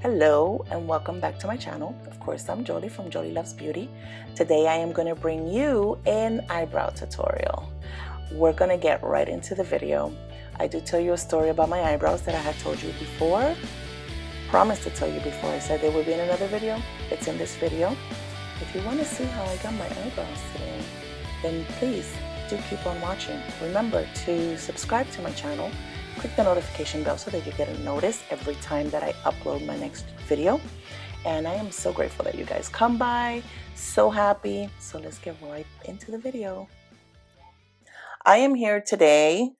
Hello and welcome back to my channel. Of course, I'm Jolie from Jolie Loves Beauty. Today I am going to bring you an eyebrow tutorial. We're going to get right into the video. I do tell you a story about my eyebrows that I had told you before. Promised to tell you before. I said they would be in another video. It's in this video. If you want to see how I got my eyebrows today, then please do keep on watching. Remember to subscribe to my channel. Click the notification bell so that you get a notice every time that I upload my next video. And I am so grateful that you guys come by. So happy. So let's get right into the video. I am here today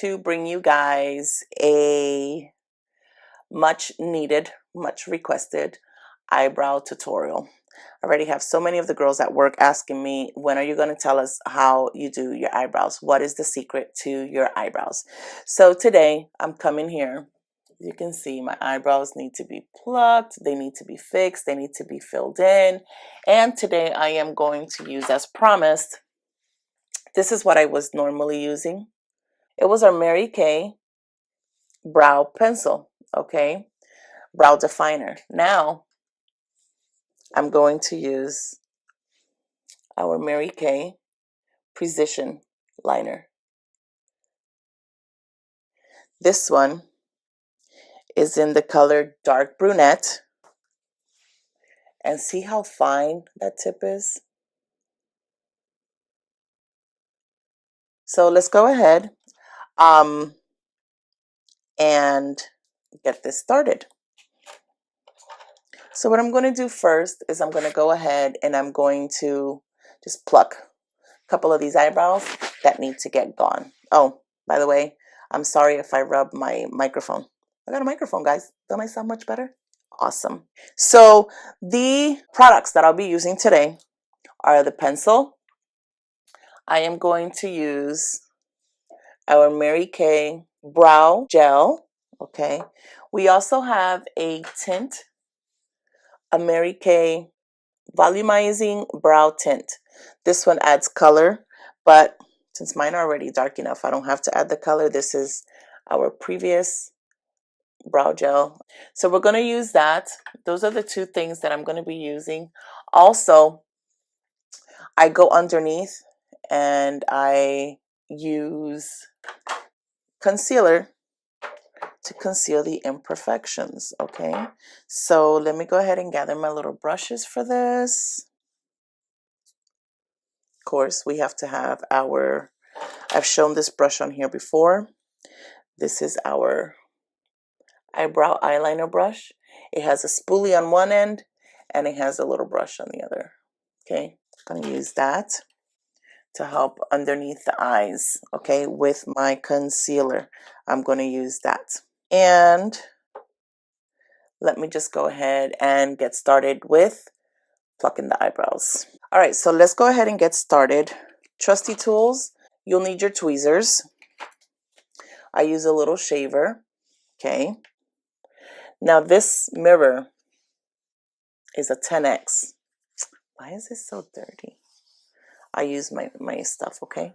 to bring you guys a much needed, much requested eyebrow tutorial. I already have so many of the girls at work asking me, when are you going to tell us how you do your eyebrows? What is the secret to your eyebrows? So today I'm coming here. You can see my eyebrows need to be plucked. They need to be fixed. They need to be filled in. And today I am going to use, as promised, this is what I was normally using. It was our Mary Kay brow pencil, okay? Brow definer. Now I'm going to use our Mary Kay Precision liner. This one is in the color Dark Brunette. And see how fine that tip is? So let's go ahead and get this started. So what I'm going to do first is I'm going to go ahead and I'm going to just pluck a couple of these eyebrows that need to get gone. Oh, by the way, I'm sorry if I rub my microphone. I got a microphone, guys. Don't I sound much better? Awesome. So the products that I'll be using today are the pencil. I am going to use our Mary Kay brow gel. Okay. We also have a tint, a Mary Kay volumizing brow tint. This one adds color, but since mine are already dark enough, I don't have to add the color. This is our previous brow gel. So we're going to use that. Those are the two things that I'm going to be using. Also, I go underneath and I use concealer to conceal the imperfections, okay? So let me go ahead and gather my little brushes for this. Of course, we have to have our, I've shown this brush on here before. This is our eyebrow eyeliner brush. It has a spoolie on one end and it has a little brush on the other. Okay, I'm going to use that to help underneath the eyes. Okay, with my concealer, I'm going to use that. And let me just go ahead and get started with plucking the eyebrows. All right, so let's go ahead and get started. Trusty tools, you'll need your tweezers. I use a little shaver. Okay. Now this mirror is a 10x. Why is this so dirty? I use my stuff, okay?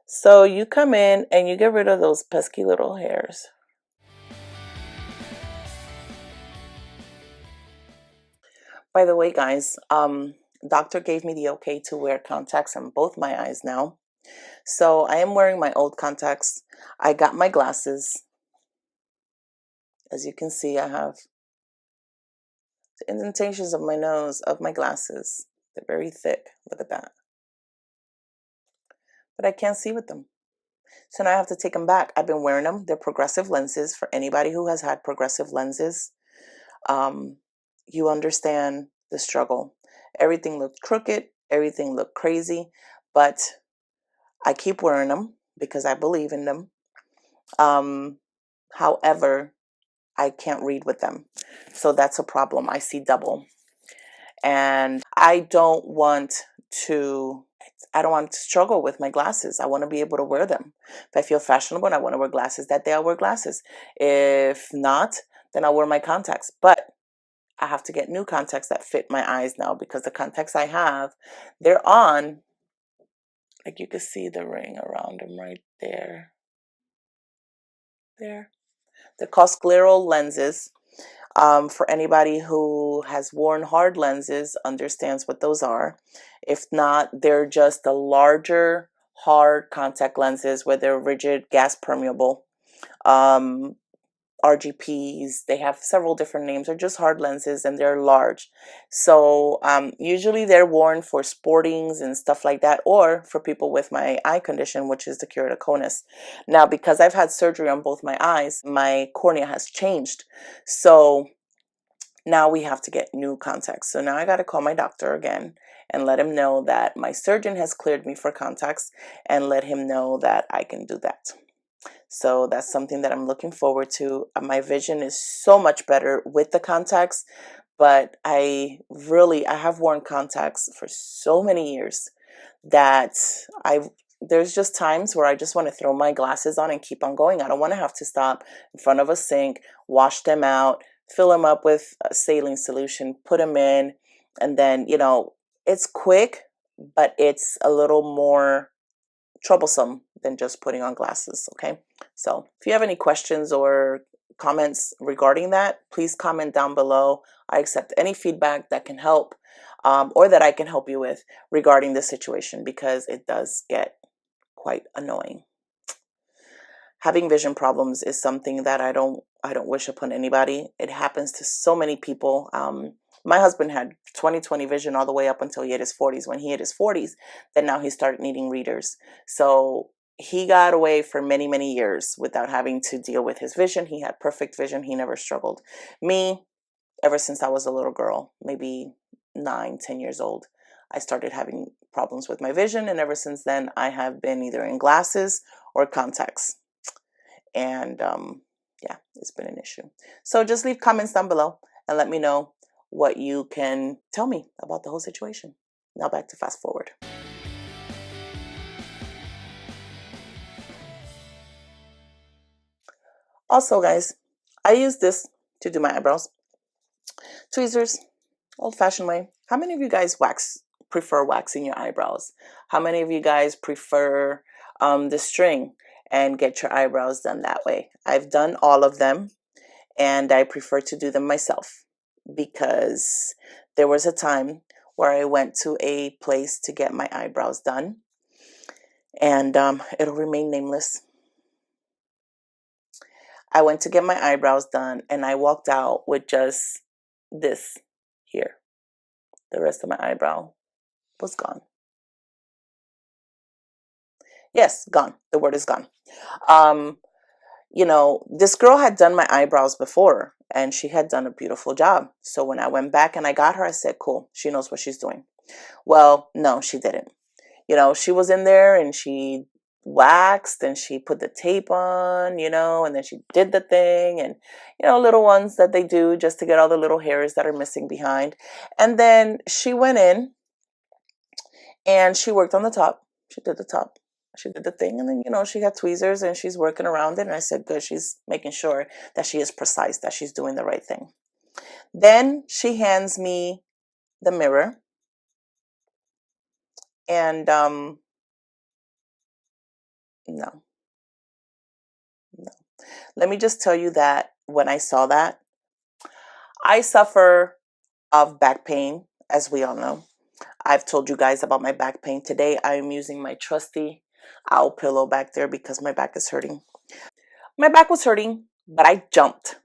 So you come in and you get rid of those pesky little hairs. By the way, guys, doctor gave me the okay to wear contacts on both my eyes now. So I am wearing my old contacts. I got my glasses. As you can see, I have the indentations of my nose of my glasses. They're very thick. Look at that. But I can't see with them. So now I have to take them back. I've been wearing them. They're progressive lenses. For anybody who has had progressive lenses, you understand the struggle. Everything looked crooked. Everything looked crazy. But I keep wearing them because I believe in them. However, I can't read with them. So that's a problem. I see double. And I don't want to struggle with my glasses. I want to be able to wear them. If I feel fashionable and I want to wear glasses that day, I'll wear glasses. If not, then I'll wear my contacts. But I have to get new contacts that fit my eyes now because the contacts I have, they're on. Like you can see the ring around them right there. There. They're called scleral lenses. For anybody who has worn hard lenses, understands what those are. If not, they're just the larger hard contact lenses where they're rigid, gas permeable. Um, RGPs, they have several different names. They're just hard lenses and they're large. So usually they're worn for sportings and stuff like that, or for people with my eye condition, which is the keratoconus. Now, because I've had surgery on both my eyes, my cornea has changed. So now we have to get new contacts. So now I got to call my doctor again and let him know that my surgeon has cleared me for contacts, and let him know that I can do that. So that's something that I'm looking forward to. My vision is so much better with the contacts, but I have worn contacts for so many years that there's just times where I just want to throw my glasses on and keep on going. I don't want to have to stop in front of a sink, wash them out, fill them up with a saline solution, put them in, and then, it's quick, but it's a little more troublesome than just putting on glasses. Okay, so if you have any questions or comments regarding that, please comment down below. I accept any feedback that can help, or that I can help you with regarding this situation, because it does get quite annoying. Having vision problems is something that I don't wish upon anybody. It happens to so many people. My husband had 20/20 vision all the way up until he hit his 40s. When he hit his 40s, then now he started needing readers. So he got away for many, many years without having to deal with his vision. He had perfect vision. He never struggled. Me, ever since I was a little girl, maybe 9, 10 years old, I started having problems with my vision. And ever since then, I have been either in glasses or contacts. And yeah, it's been an issue. So just leave comments down below and let me know what you can tell me about the whole situation. Now back to fast forward. Also, guys, I use this to do my eyebrows. Tweezers, old-fashioned way. How many of you guys prefer waxing your eyebrows? How many of you guys prefer the string and get your eyebrows done that way? I've done all of them, and I prefer to do them myself, because there was a time where I went to a place to get my eyebrows done, and it'll remain nameless. I went to get my eyebrows done, and I walked out with just this here. The rest of my eyebrow was gone. Yes, gone. The word is gone. Um, this girl had done my eyebrows before, and she had done a beautiful job. So when I went back and I got her, I said, cool, she knows what she's doing. Well, no, she didn't. She was in there and she waxed and she put the tape on, and then she did the thing, and, little ones that they do just to get all the little hairs that are missing behind. And then she went in and she worked on the top. She did the top. She did the thing, and then, she got tweezers and she's working around it. And I said, good, she's making sure that she is precise, that she's doing the right thing. Then she hands me the mirror, and no. Let me just tell you that when I saw that, I suffer of back pain, as we all know. I've told you guys about my back pain. Today, I am using my trusty owl pillow back there because my back is hurting. My back was hurting, but I jumped.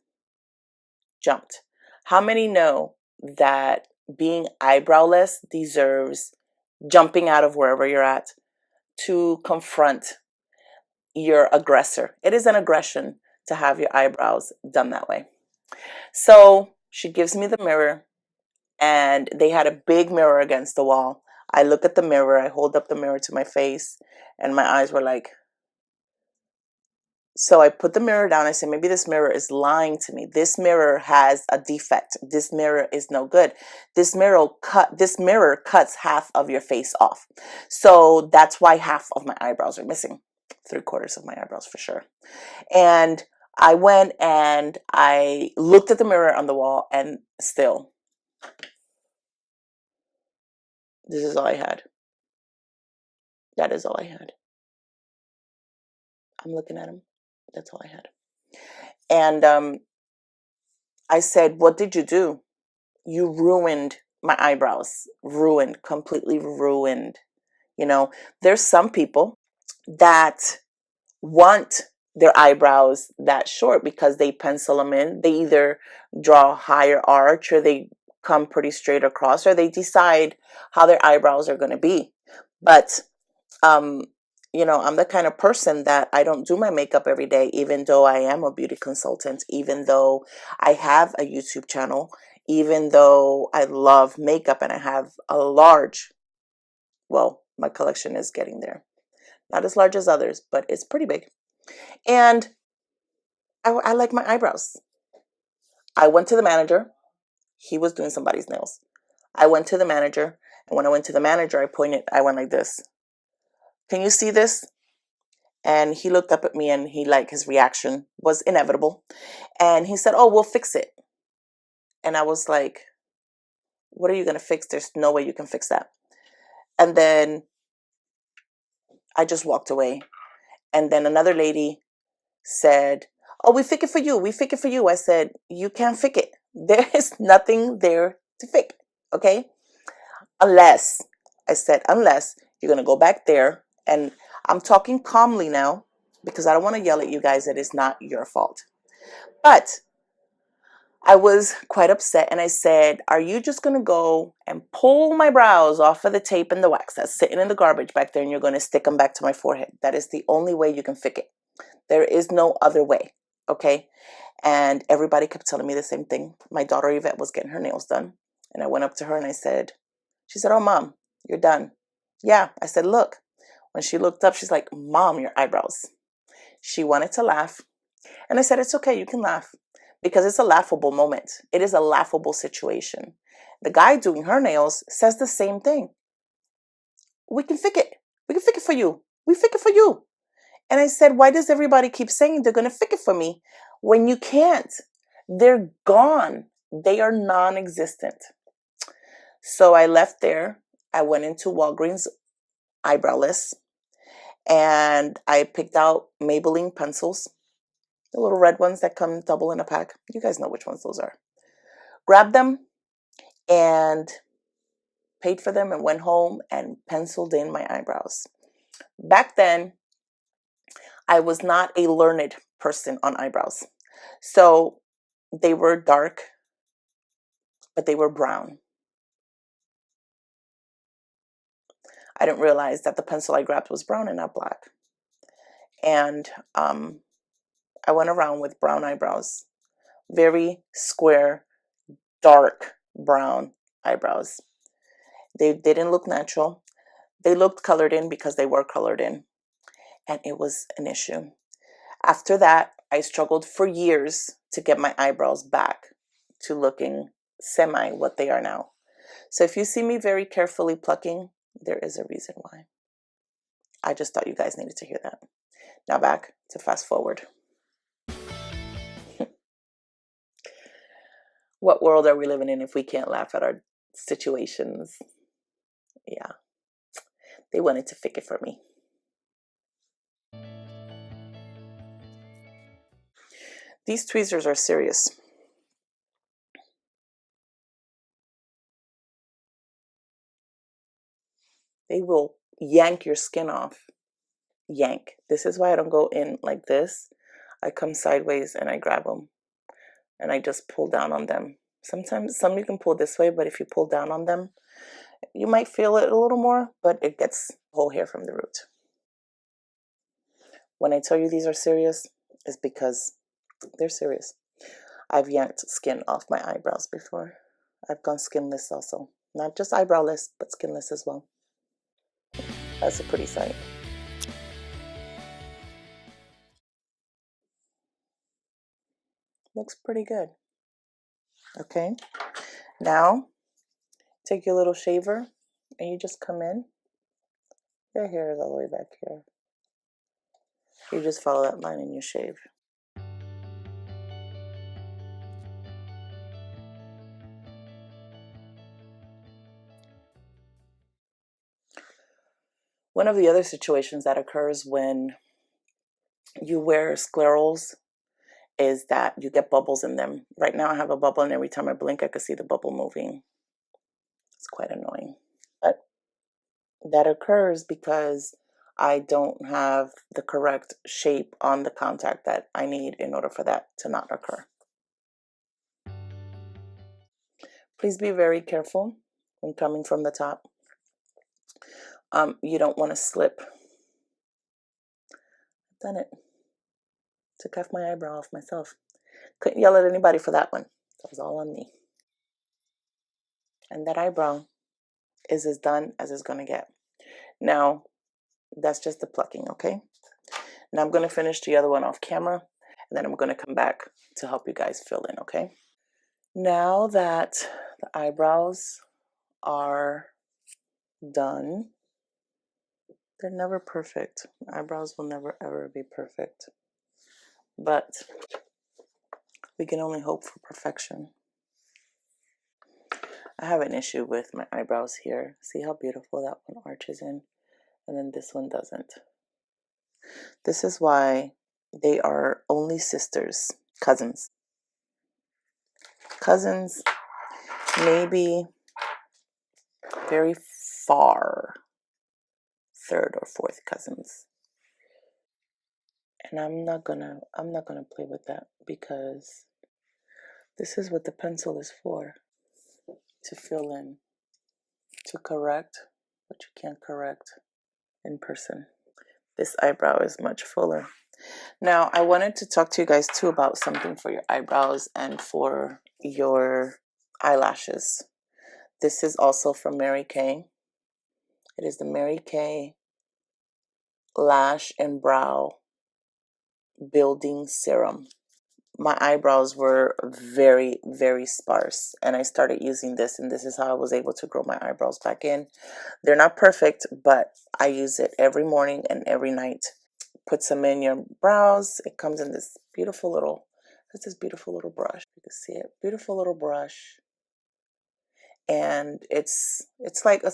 How many know that being eyebrowless deserves jumping out of wherever you're at to confront your aggressor? It is an aggression to have your eyebrows done that way. So she gives me the mirror, and they had a big mirror against the wall. I look at the mirror, I hold up the mirror to my face, and my eyes were like, so I put the mirror down. I said, maybe this mirror is lying to me. This mirror has a defect. This mirror is no good. This mirror cuts half of your face off. So that's why half of my eyebrows are missing. 3/4 of my eyebrows for sure. And I went and I looked at the mirror on the wall, and still, this is all I had. That is all I had. I'm looking at him. That's all I had. And I said, what did you do? You ruined my eyebrows. Ruined, completely ruined. You know, there's some people that want their eyebrows that short because they pencil them in. They either draw a higher arch, or they come pretty straight across, or they decide how their eyebrows are going to be. But um you know, I'm the kind of person that I don't do my makeup every day, even though I am a beauty consultant, even though I have a YouTube channel, even though I love makeup and I have a large, well, my collection is getting there. Not as large as others, but it's pretty big. And I like my eyebrows. I went to the manager. He was doing somebody's nails. I went to the manager, and when I went to the manager, I went like this. Can you see this? And he looked up at me, and his reaction was inevitable. And he said, oh, we'll fix it. And I was like, what are you going to fix? There's no way you can fix that. And then I just walked away. And then another lady said, oh, we fix it for you. We fix it for you. I said, you can't fix it. There is nothing there to fix. Okay. Unless, I said, unless you're going to go back there. And I'm talking calmly now, because I don't want to yell at you guys that it's not your fault. But I was quite upset, and I said, are you just going to go and pull my brows off of the tape and the wax that's sitting in the garbage back there, and you're going to stick them back to my forehead? That is the only way you can fix it. There is no other way. Okay. And everybody kept telling me the same thing. My daughter Yvette was getting her nails done, and I went up to her and I said, she said, oh, Mom, you're done. Yeah. I said, look. When she looked up, she's like, Mom, your eyebrows. She wanted to laugh. And I said, it's okay. You can laugh, because it's a laughable moment. It is a laughable situation. The guy doing her nails says the same thing. We can fix it. We can fix it for you. We fix it for you. And I said, why does everybody keep saying they're going to fix it for me when you can't? They're gone. They are non-existent. So I left there. I went into Walgreens Eyebrowless, and I picked out Maybelline pencils, the little red ones that come double in a pack. You guys know which ones those are. Grabbed them and paid for them, and went home and penciled in my eyebrows. Back then, I was not a learned person on eyebrows. So they were dark, but they were brown. I didn't realize that the pencil I grabbed was brown and not black. And I went around with brown eyebrows. Very square, dark brown eyebrows. They didn't look natural. They looked colored in because they were colored in. And it was an issue. After that, I struggled for years to get my eyebrows back to looking semi what they are now. So if you see me very carefully plucking, there is a reason why. I just thought you guys needed to hear that. Now back to fast forward. What world are we living in if we can't laugh at our situations? Yeah. They wanted to fix it for me. These tweezers are serious. They will yank your skin off. Yank. This is why I don't go in like this. I come sideways and I grab them and I just pull down on them. Sometimes some you can pull this way, but if you pull down on them, you might feel it a little more, but it gets the whole hair from the root. When I tell you these are serious, it's because they're serious. I've yanked skin off my eyebrows before. I've gone skinless also. Not just eyebrowless, but skinless as well. That's a pretty sight. Looks pretty good. Okay. Now, take your little shaver and you just come in. Your hair is all the way back here. You just follow that line and you shave. One of the other situations that occurs when you wear sclerals is that you get bubbles in them. Right now I have a bubble, and every time I blink I can see the bubble moving. It's quite annoying. But that occurs because I don't have the correct shape on the contact that I need in order for that to not occur. Please be very careful when coming from the top. You don't want to slip. I've done it. Took half my eyebrow off myself. Couldn't yell at anybody for that one. That was all on me. And that eyebrow is as done as it's going to get. Now, that's just the plucking, okay? Now I'm going to finish the other one off camera, and then I'm going to come back to help you guys fill in, okay? Now that the eyebrows are done, they're never perfect. Eyebrows will never ever be perfect. But we can only hope for perfection. I have an issue with my eyebrows here. See how beautiful that one arches in? And then this one doesn't. This is why they are only sisters, cousins. Cousins, maybe very far third or fourth cousins. And I'm not gonna play with that, because this is what the pencil is for. To fill in, to correct what you can't correct in person. This eyebrow is much fuller. Now, I wanted to talk to you guys too about something for your eyebrows and for your eyelashes. This is also from Mary Kay. It is the Mary Kay Lash and Brow Building Serum. My eyebrows were very, very sparse, and I started using this, and this is how I was able to grow my eyebrows back in. They're not perfect, but I use it every morning and every night. Put some in your brows. It comes in this beautiful little, brush. You can see it, beautiful little brush. And it's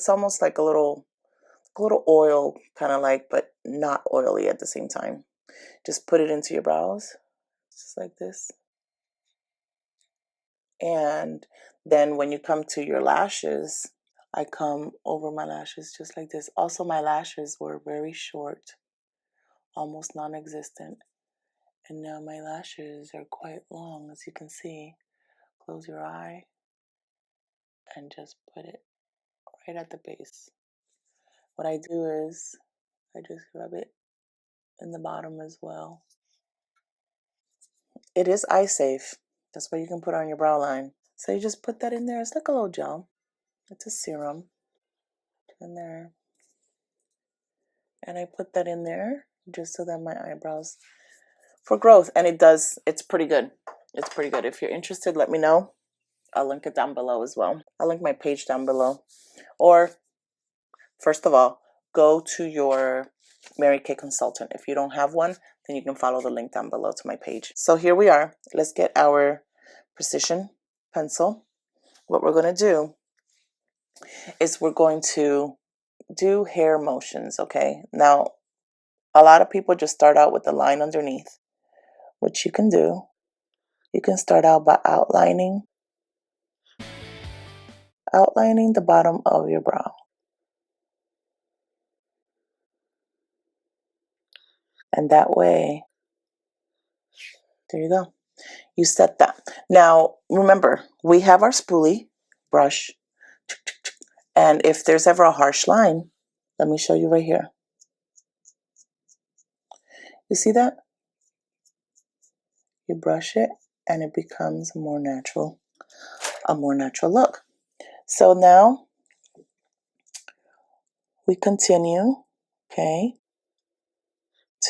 almost like a little oil, kind of like, but not oily at the same time. Just put it into your brows, just like this. And then when you come to your lashes, I come over my lashes just like this. Also, my lashes were very short, almost non-existent. And now my lashes are quite long, as you can see. Close your eye and just put it right at the base. What I do is I just rub it in the bottom as well. It is eye safe. That's what you can put on your brow line. So you just put that in there. It's like a little gel. It's a serum in there. And I put that in there just so that my eyebrows, for growth, and it's pretty good. It's pretty good. If you're interested, let me know. I'll link it down below as well. I'll link my page down below. Or, first of all, go to your Mary Kay consultant. If you don't have one, then you can follow the link down below to my page. So here we are. Let's get our precision pencil. What we're going to do is we're going to do hair motions, okay? Now, a lot of people just start out with the line underneath. What you can do, you can start out by outlining the bottom of your brow. And that way, there you go. You set that. Now, remember, we have our spoolie brush. And if there's ever a harsh line, let me show you right here. You see that? You brush it and it becomes a more natural look. So now we continue, okay,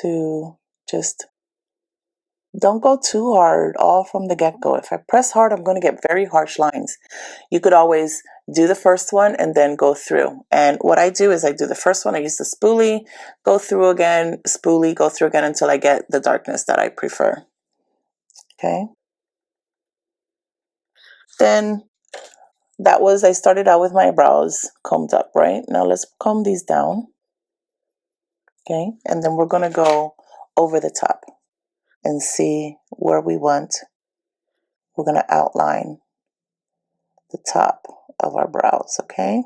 to just don't go too hard all from the get-go. If I press hard, I'm going to get very harsh lines. You could always do the first one and then go through. And what I do is I do the first one, I use the spoolie, go through again, spoolie, go through again until I get the darkness that I prefer. Okay. Then I started out with my brows combed up, right? Now let's comb these down. Okay. And then we're going to go over the top. and see where we want. We're going to outline the top of our brows, okay?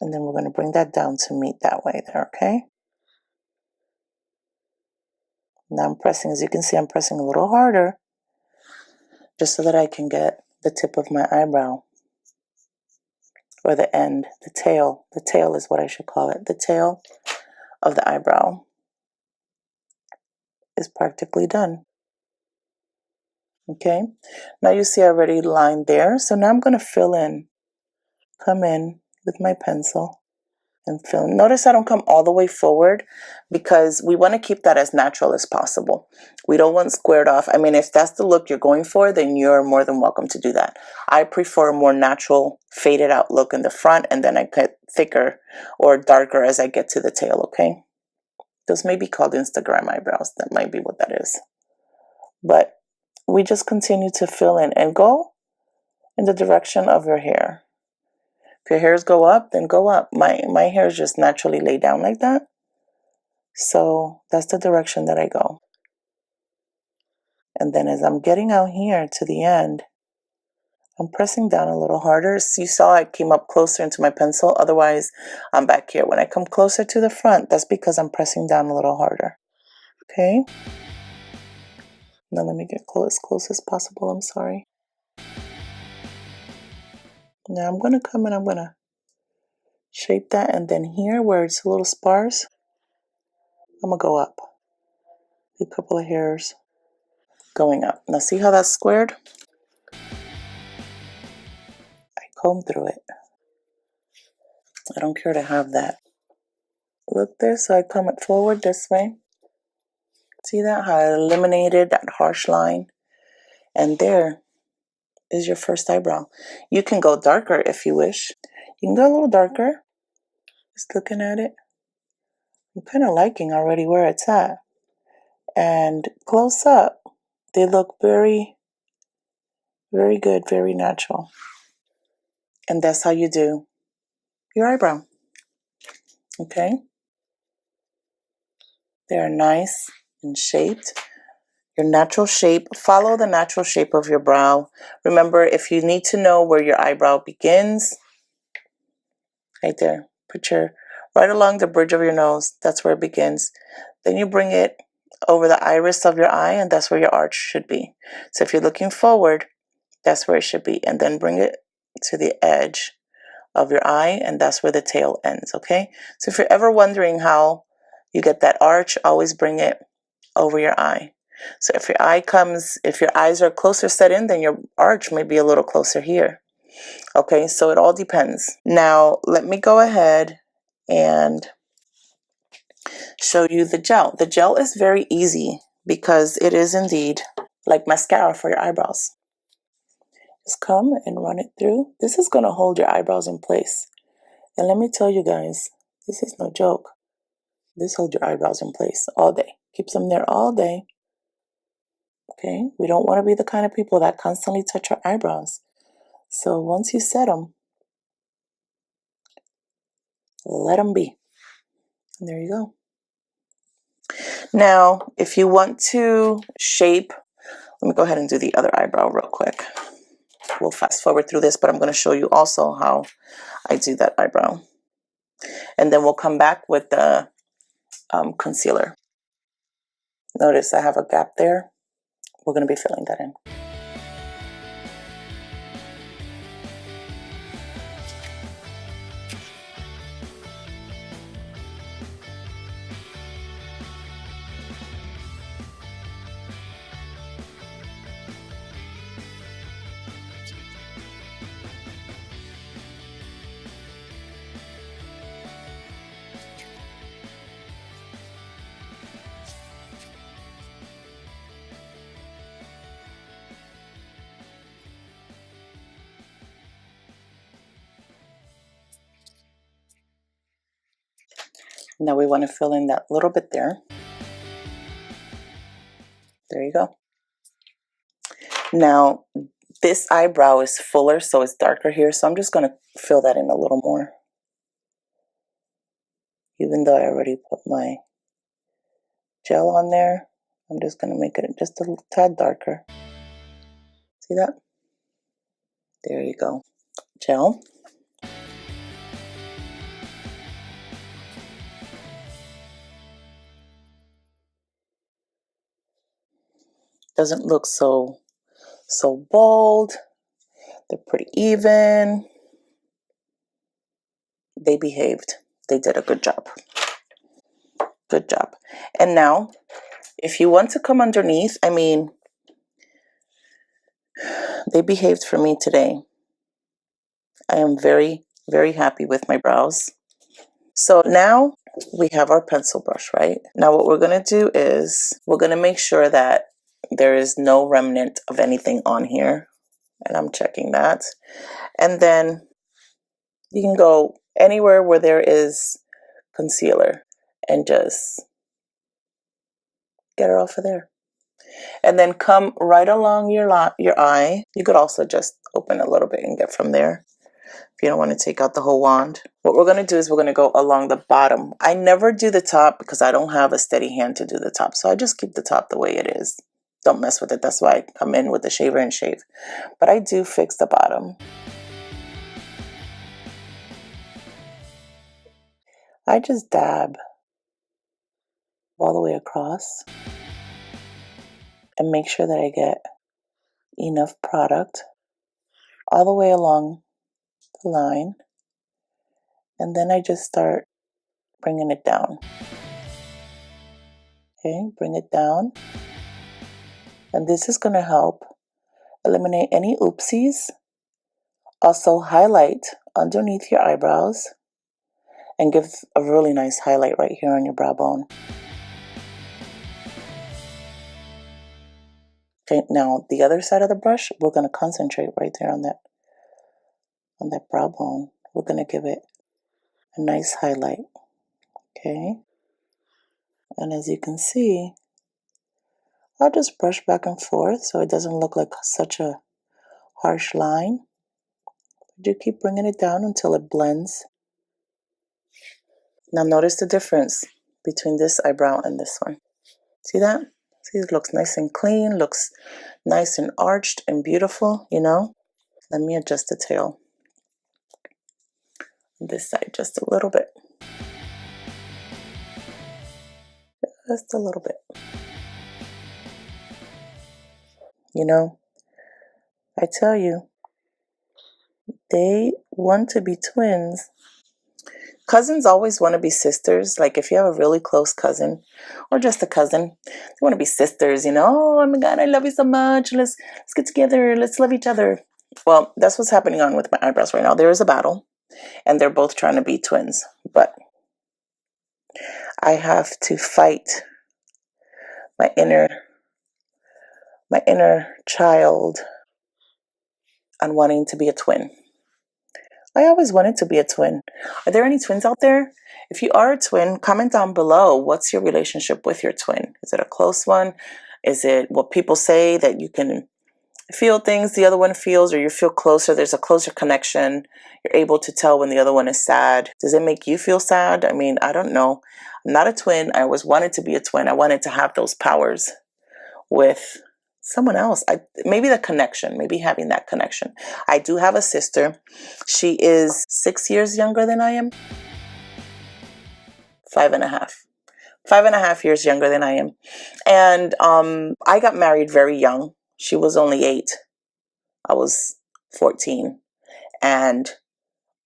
And then we're going to bring that down to meet that way there, okay? Now I'm pressing, as you can see, I'm pressing a little harder just so that I can get the tip of my eyebrow, or the end, the tail. The tail is what I should call it. The tail of the eyebrow is practically done. Okay, now you see I already lined there. So now I'm going to fill in, come in with my pencil and fill in. Notice I don't come all the way forward because we want to keep that as natural as possible. We don't want squared off. I mean, if that's the look you're going for, then you're more than welcome to do that. I prefer a more natural, faded out look in the front, and then I cut thicker or darker as I get to the tail, okay? Those may be called Instagram eyebrows. That might be what that is. But we just continue to fill in and go in the direction of your hair. If your hairs go up, then go up. My hairs just naturally lay down like that. So that's the direction that I go. And then as I'm getting out here to the end, I'm pressing down a little harder. So you saw I came up closer into my pencil. Otherwise, I'm back here. When I come closer to the front, that's because I'm pressing down a little harder. Okay? Now let me get as close as possible. I'm sorry. Now I'm going to come and I'm going to shape that. And then here where it's a little sparse, I'm going to go up. A couple of hairs going up. Now see how that's squared? I comb through it. I don't care to have that. Look there, so I comb it forward this way. See that? How I eliminated that harsh line. And there is your first eyebrow. You can go darker if you wish. You can go a little darker. Just looking at it. I'm kind of liking already where it's at. And close up, they look very, very good, very natural. And that's how you do your eyebrow. Okay? They're nice and shaped. Your natural shape. Follow the natural shape of your brow. Remember, if you need to know where your eyebrow begins, right there, put your right along the bridge of your nose. That's where it begins. Then you bring it over the iris of your eye, and that's where your arch should be. So if you're looking forward, that's where it should be. And then bring it to the edge of your eye, and that's where the tail ends, okay? So if you're ever wondering how you get that arch, always bring it over your eye. So if your eyes are closer set in, then your arch may be a little closer here. Okay, so it all depends. Now, let me go ahead and show you the gel. The gel is very easy because it is indeed like mascara for your eyebrows. Just come and run it through. This is going to hold your eyebrows in place. And let me tell you guys, this is no joke. This holds your eyebrows in place all day. Keeps them there all day. Okay, we don't want to be the kind of people that constantly touch our eyebrows. So once you set them, let them be. And there you go. Now, if you want to shape, let me go ahead and do the other eyebrow real quick. We'll fast forward through this, but I'm going to show you also how I do that eyebrow. And then we'll come back with the concealer. Notice I have a gap there. We're going to be filling that in. Now we want to fill in that little bit there. There you go. Now, this eyebrow is fuller, so it's darker here. So I'm just going to fill that in a little more. Even though I already put my gel on there. I'm just going to make it just a tad darker. See that? There you go. Gel. Doesn't look so bold. They're pretty even. They behaved. They did a good job. Good job. And now, if you want to come underneath, I mean, they behaved for me today. I am very, very happy with my brows. So now we have our pencil brush, right? Now what we're going to do is we're going to make sure that there is no remnant of anything on here. And I'm checking that. And then you can go anywhere where there is concealer and just get it off of there. And then come right along your eye. You could also just open a little bit and get from there if you don't want to take out the whole wand. What we're going to do is we're going to go along the bottom. I never do the top because I don't have a steady hand to do the top. So I just keep the top the way it is. Don't mess with it. That's why I come in with the shaver and shave. But I do fix the bottom. I just dab all the way across and make sure that I get enough product all the way along the line. And then I just start bringing it down. Okay, bring it down. And this is going to help eliminate any oopsies. Also highlight underneath your eyebrows and give a really nice highlight right here on your brow bone. Okay, now the other side of the brush, we're going to concentrate right there on that brow bone. We're going to give it a nice highlight. Okay, and as you can see, I'll just brush back and forth so it doesn't look like such a harsh line. Do keep bringing it down until it blends. Now notice the difference between this eyebrow and this one. See that? See, it looks nice and clean, looks nice and arched and beautiful, you know? Let me adjust the tail on this side just a little bit. Just a little bit. You know, I tell you, they want to be twins. Cousins always want to be sisters. Like if you have a really close cousin or just a cousin, they want to be sisters, you know? Oh my God, I love you so much. Let's get together. Let's love each other. Well, that's what's happening on with my eyebrows right now. There is a battle and they're both trying to be twins, but I have to fight my inner child on wanting to be a twin. I always wanted to be a twin. Are there any twins out there? If you are a twin, comment down below. What's your relationship with your twin? Is it a close one? Is it what people say that you can feel things the other one feels, or you feel closer? There's a closer connection. You're able to tell when the other one is sad. Does it make you feel sad? I mean, I don't know. I'm not a twin. I always wanted to be a twin. I wanted to have those powers with someone else. Maybe the connection, maybe having that connection. I do have a sister. She is 6 years younger than I am. 5.5. 5.5 years younger than I am. And I got married very young. She was only 8. I was 14. And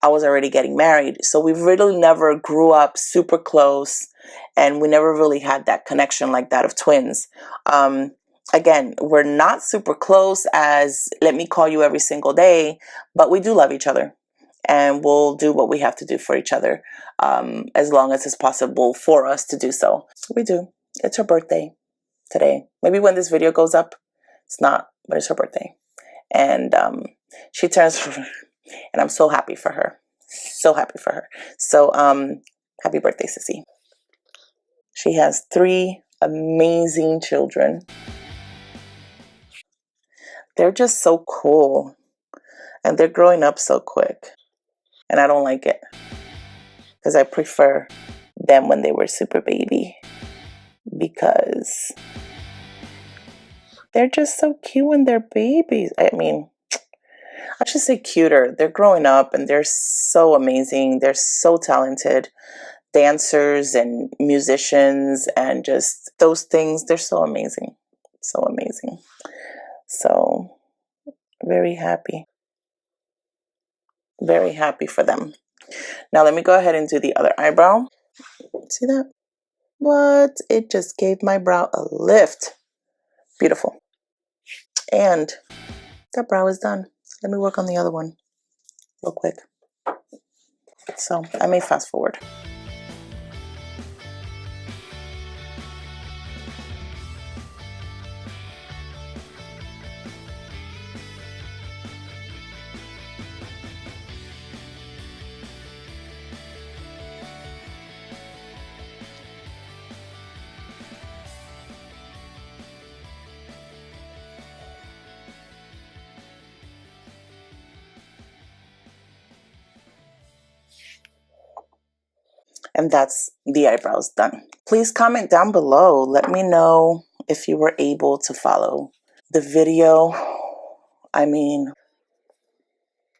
I was already getting married. So we really never grew up super close. And we never really had that connection like that of twins. Again, we're not super close as let me call you every single day, but we do love each other and we'll do what we have to do for each other as long as it's possible for us to do so. We do. It's her birthday today. Maybe when this video goes up, it's not, but it's her birthday. And she turns, and I'm so happy for her. So happy for her. So happy birthday, sissy. She has 3 amazing children. They're just so cool and they're growing up so quick and I don't like it because I prefer them when they were super baby. because they're just so cute when they're babies. I mean, I should say cuter. They're growing up and they're so amazing. They're so talented dancers and musicians and just those things. They're so amazing. So amazing. So very happy. Very happy for them. Now let me go ahead and do the other eyebrow. See that? What? It just gave my brow a lift. Beautiful. And that brow is done. Let me work on the other one real quick. So I may fast forward. And that's the eyebrows done. Please comment down below. Let me know if you were able to follow the video. I mean,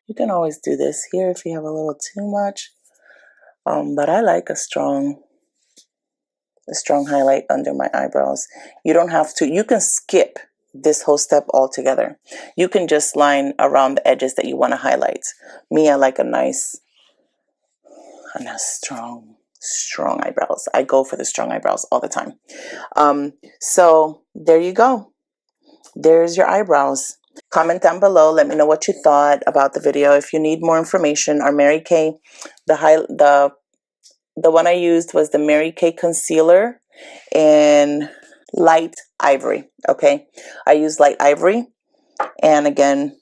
you can always do this here if you have a little too much. But I like a strong highlight under my eyebrows. You don't have to. You can skip this whole step altogether. You can just line around the edges that you want to highlight. Me, I like a nice strong eyebrows. I go for the strong eyebrows all the time. So there you go. There's your eyebrows. Comment down below. Let me know what you thought about the video. If you need more information, our Mary Kay, the one I used was the Mary Kay concealer in light ivory. Okay, I use light ivory, and again,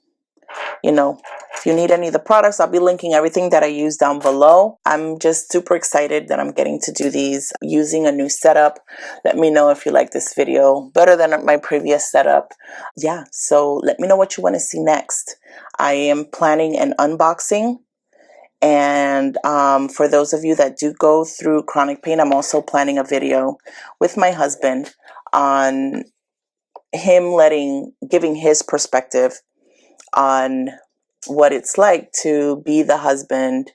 you know, if you need any of the products, I'll be linking everything that I use down below. I'm just super excited that I'm getting to do these using a new setup. Let me know if you like this video better than my previous setup. Yeah, so let me know what you want to see next. I am planning an unboxing. And for those of you that do go through chronic pain, I'm also planning a video with my husband on him giving his perspective on what it's like to be the husband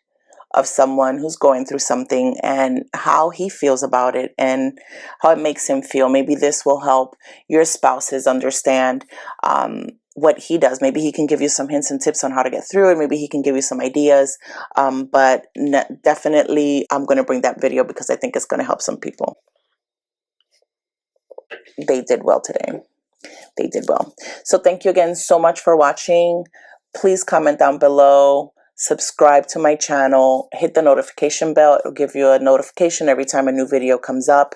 of someone who's going through something and how he feels about it and how it makes him feel. Maybe this will help your spouses understand what he does. Maybe he can give you some hints and tips on how to get through it. Maybe he can give you some ideas. But definitely I'm going to bring that video because I think it's going to help some people. They did well today. They did well. So thank you again so much for watching. Please comment down below, subscribe to my channel, hit the notification bell. It'll give you a notification every time a new video comes up.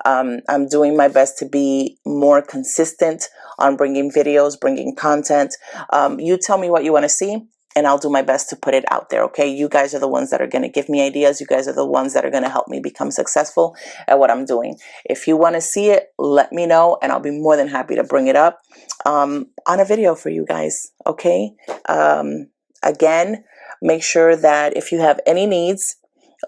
I'm doing my best to be more consistent on bringing videos, bringing content. You tell me what you want to see, and I'll do my best to put it out there, okay? You guys are the ones that are going to give me ideas. You guys are the ones that are going to help me become successful at what I'm doing. If you want to see it, let me know, and I'll be more than happy to bring it up on a video for you guys, okay? Again, make sure that if you have any needs,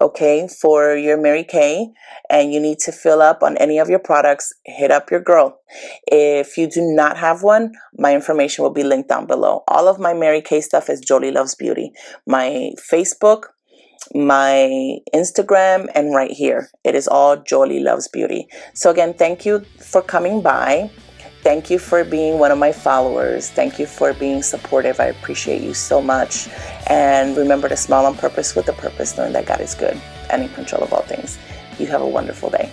okay, for your Mary Kay and you need to fill up on any of your products, hit up your girl. If you do not have one, my information will be linked down below. All of my Mary Kay stuff is Jolie Loves Beauty. My Facebook, my Instagram, and right here, it is all Jolie Loves Beauty. So again, thank you for coming by. Thank you for being one of my followers. Thank you for being supportive. I appreciate you so much. And remember to smile on purpose with a purpose, knowing that God is good and in control of all things. You have a wonderful day.